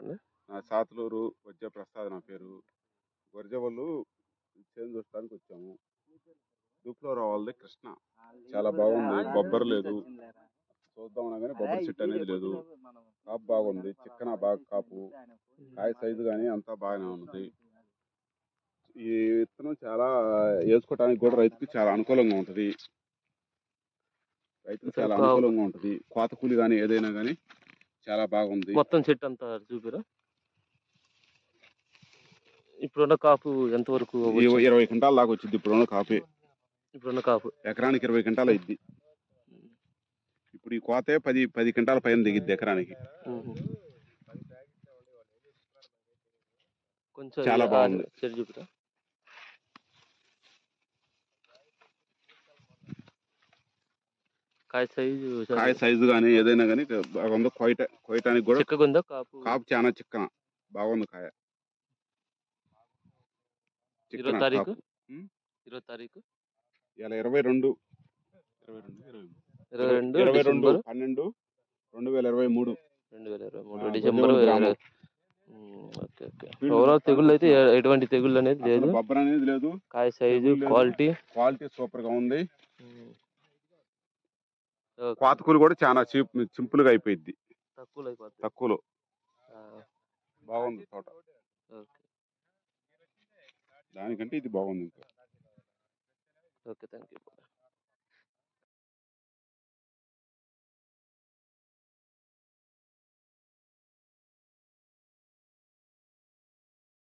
చెప్పండి. నా సాతులూరు వజ్రప్రసాద్ నా పేరు. గొర్జెవళ్ళు చేను చూడటానికి వచ్చాము. దూపులో వాళ్ళది కృష్ణ. చాలా బాగుంది. బొబ్బరు లేదు. చూద్దాం అనగానే బొబ్బరి చెట్టు అనేది లేదు. కాపు బాగుంది. చిక్కన బాగా కాపు. కాయ సైజు కానీ అంతా బాగానే ఉంది. ఈ విత్తనం చాలా వేసుకోవటానికి కూడా రైతుకి చాలా అనుకూలంగా ఉంటుంది. కోత కూలి కానీ ఏదైనా కానీ చాలా బాగుంది. మొత్తం చెట్టు అంతా చూపిరా. ఇప్పుడున్న కాపు ఎంత వరకు? 20 క్వింటాల దాకా వచ్చింది ఇప్పుడున్న కాపే. ఇప్పుడున్న కాపు ఎకరానికి 20 క్వింటాలు అయింది. ఇప్పుడు ఈ కోతే 10 క్వింటాల పైన దిగిద్ది ఎకరానికి. కొంచెం చాలా బాగుంది. చెట్టు చూపిరా. కాయ సైజు కానీ ఏదైనా కానీ బాగుంది. కొయ్యటానికి కూడా చిక్కగుందా కాపు? కాపు చాలా చిక్కన బాగుంది కాయ. 20 తారీఖు ఇలా 22 12 2023 డిసెంబర్. ఓకే. ఓవరాల్ తెగుళ్ళు అయితే ఎటువంటి తెగుళ్ళు అనేది లేదు. బొబ్బర అనేది లేదు. కాయ సైజు క్వాలిటీ సూపర్ గా ఉంది. కోతకూలు కూడా చాలా సింపుల్ గా అయిపోయింది. తక్కువలో బాగుంది తోట. దానికంటే ఇది బాగుంది. Okay, thank you.